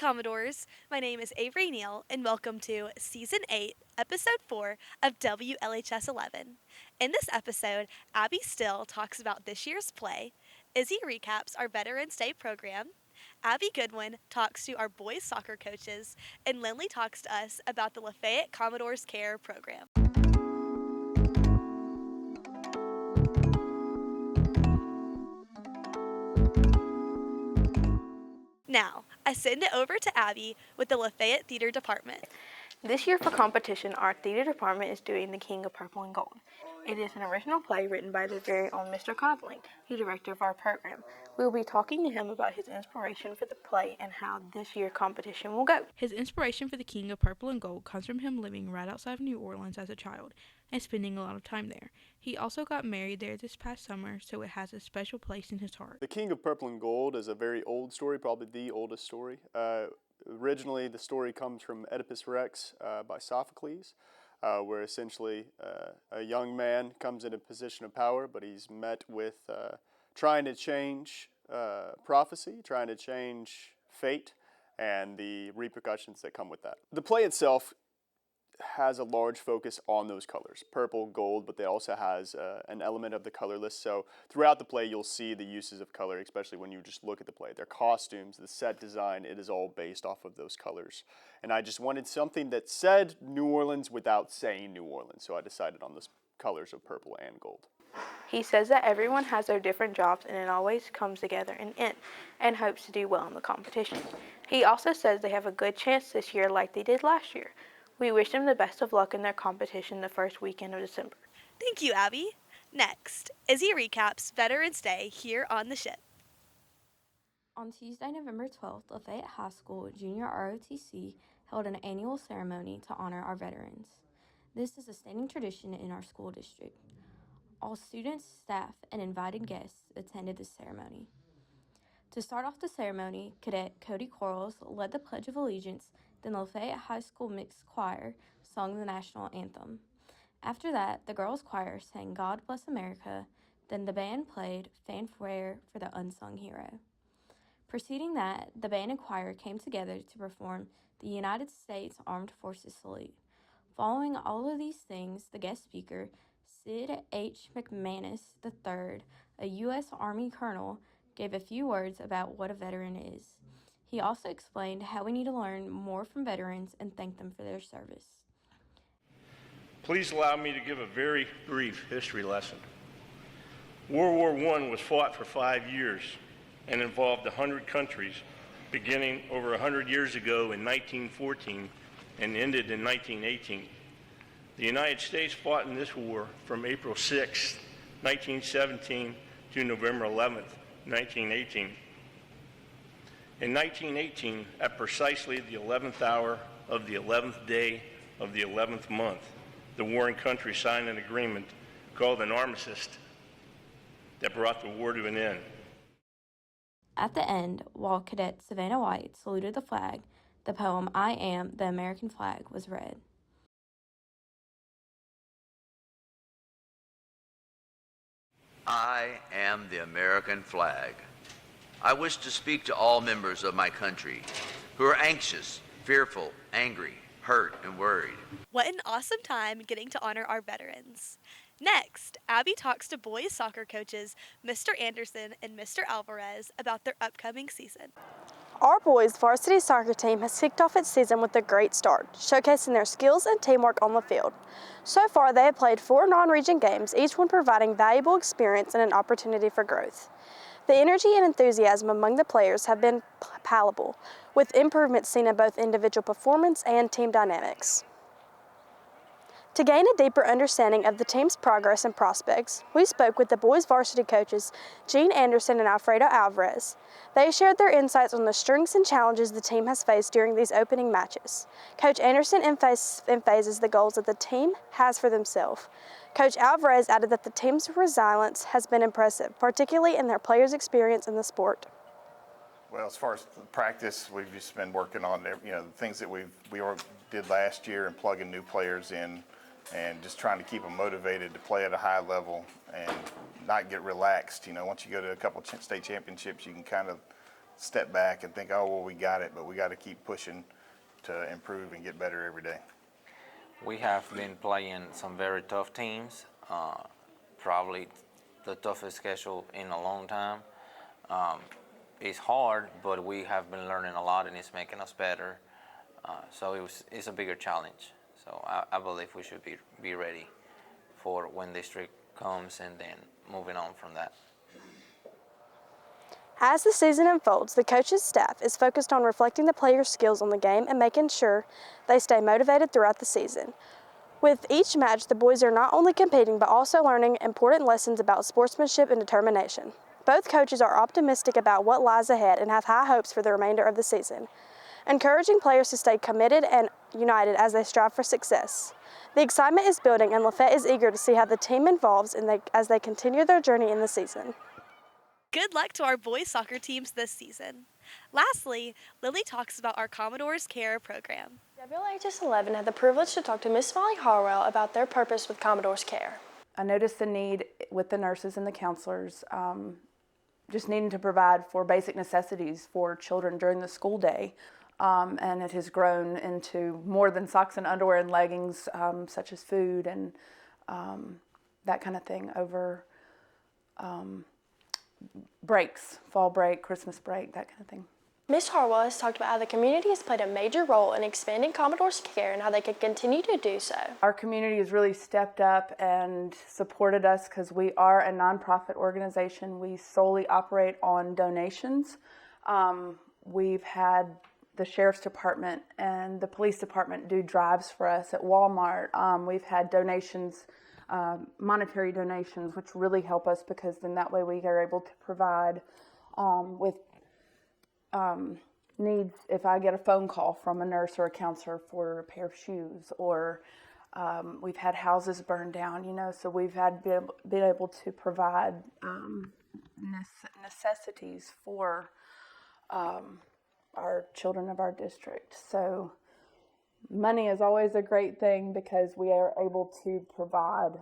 Commodores. My name is Avery Neal, and welcome to Season 8, Episode 4 of WLHS11. In this episode, Abby Still talks about this year's play, Izzy recaps our Veterans Day program, Abby Goodwin talks to our boys soccer coaches, and Lindley talks to us about the Lafayette Commodores Care program. Now, I send it over to Abby with the Lafayette Theater Department. This year for competition, our theater department is doing The King of Purple and Gold. It is an original play written by the very own Mr. Codling, the director of our program. We will be talking to him about his inspiration for the play and how this year's competition will go. His inspiration for The King of Purple and Gold comes from him living right outside of New Orleans as a child and spending a lot of time there. He also got married there this past summer, so it has a special place in his heart. The King of Purple and Gold is a very old story, probably the oldest story. Originally, the story comes from Oedipus Rex by Sophocles, where essentially a young man comes in a position of power, but he's met with trying to change prophecy, trying to change fate, and the repercussions that come with that. The play itself has a large focus on those colors, purple, gold, but it also has an element of the colorless. So throughout the play, you'll see the uses of color, especially when you just look at the play. Their costumes, the set design, it is all based off of those colors. And I just wanted something that said New Orleans without saying New Orleans, so I decided on the colors of purple and gold. He says that everyone has their different jobs and it always comes together in the end and hopes to do well in the competition. He also says they have a good chance this year like they did last year. We wish them the best of luck in their competition the first weekend of December. Thank you, Abby. Next, Izzy recaps Veterans Day here on the ship. On Tuesday, November 12th, Lafayette High School Junior ROTC held an annual ceremony to honor our veterans. This is a standing tradition in our school district. All students, staff, and invited guests attended the ceremony. To start off the ceremony, Cadet Cody Quarles led the Pledge of Allegiance. Then the Lafayette High School Mixed Choir sung the national anthem. After that, the girls' choir sang God Bless America. Then the band played Fanfare for the Unsung Hero. Preceding that, the band and choir came together to perform the United States Armed Forces Salute. Following all of these things, the guest speaker, Sid H. McManus III, a U.S. Army colonel, gave a few words about what a veteran is. He also explained how we need to learn more from veterans and thank them for their service. Please allow me to give a very brief history lesson. World War I was fought for 5 years and involved 100 countries, beginning over 100 years ago in 1914 and ended in 1918. The United States fought in this war from April 6, 1917 to November 11, 1918. In 1918, at precisely the 11th hour of the 11th day of the 11th month, the warring countries signed an agreement called an armistice that brought the war to an end. At the end, while Cadet Savannah White saluted the flag, the poem I Am the American Flag was read. I am the American flag. I wish to speak to all members of my country who are anxious, fearful, angry, hurt, and worried. What an awesome time getting to honor our veterans. Next, Abby talks to boys soccer coaches Mr. Anderson and Mr. Alvarez about their upcoming season. Our boys' varsity soccer team has kicked off its season with a great start, showcasing their skills and teamwork on the field. So far, they have played 4 non-region games, each one providing valuable experience and an opportunity for growth. The energy and enthusiasm among the players have been palpable, with improvements seen in both individual performance and team dynamics. To gain a deeper understanding of the team's progress and prospects, we spoke with the boys' varsity coaches Gene Anderson and Alfredo Alvarez. They shared their insights on the strengths and challenges the team has faced during these opening matches. Coach Anderson emphasizes the goals that the team has for themselves. Coach Alvarez added that the team's resilience has been impressive, particularly in their players' experience in the sport. Well, as far as practice, we've just been working on the things that we did last year and plugging new players in and just trying to keep them motivated to play at a high level and not get relaxed. Once you go to a couple state championships, you can kind of step back and think, oh, well, we got it, but we got to keep pushing to improve and get better every day. We have been playing some very tough teams, probably the toughest schedule in a long time. It's hard, but we have been learning a lot, and it's making us better. So it's a bigger challenge. So I believe we should be ready for when district comes and then moving on from that. As the season unfolds, the coach's staff is focused on reflecting the players' skills on the game and making sure they stay motivated throughout the season. With each match, the boys are not only competing but also learning important lessons about sportsmanship and determination. Both coaches are optimistic about what lies ahead and have high hopes for the remainder of the season, encouraging players to stay committed and united as they strive for success. The excitement is building, and Lafayette is eager to see how the team evolves as they continue their journey in the season. Good luck to our boys soccer teams this season. Lastly, Lily talks about our Commodores Care program. WLHS11 had the privilege to talk to Miss Molly Harwell about their purpose with Commodores Care. I noticed the need with the nurses and the counselors, just needing to provide for basic necessities for children during the school day. And it has grown into more than socks and underwear and leggings, such as food and that kind of thing over breaks, fall break, Christmas break, that kind of thing. Ms. Harwell has talked about how the community has played a major role in expanding Commodores Care and how they could continue to do so. Our community has really stepped up and supported us because we are a nonprofit organization. We solely operate on donations. We've had the Sheriff's Department and the Police Department do drives for us at Walmart. We've had donations, monetary donations, which really help us because then that way we are able to provide with needs. If I get a phone call from a nurse or a counselor for a pair of shoes, or we've had houses burned down, so we've had been able to provide necessities for our children of our district. So money is always a great thing because we are able to provide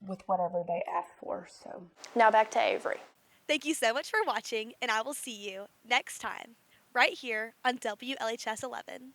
with whatever they ask for. So now back to Avery. Thank you so much for watching, and I will see you next time, right here on WLHS 11.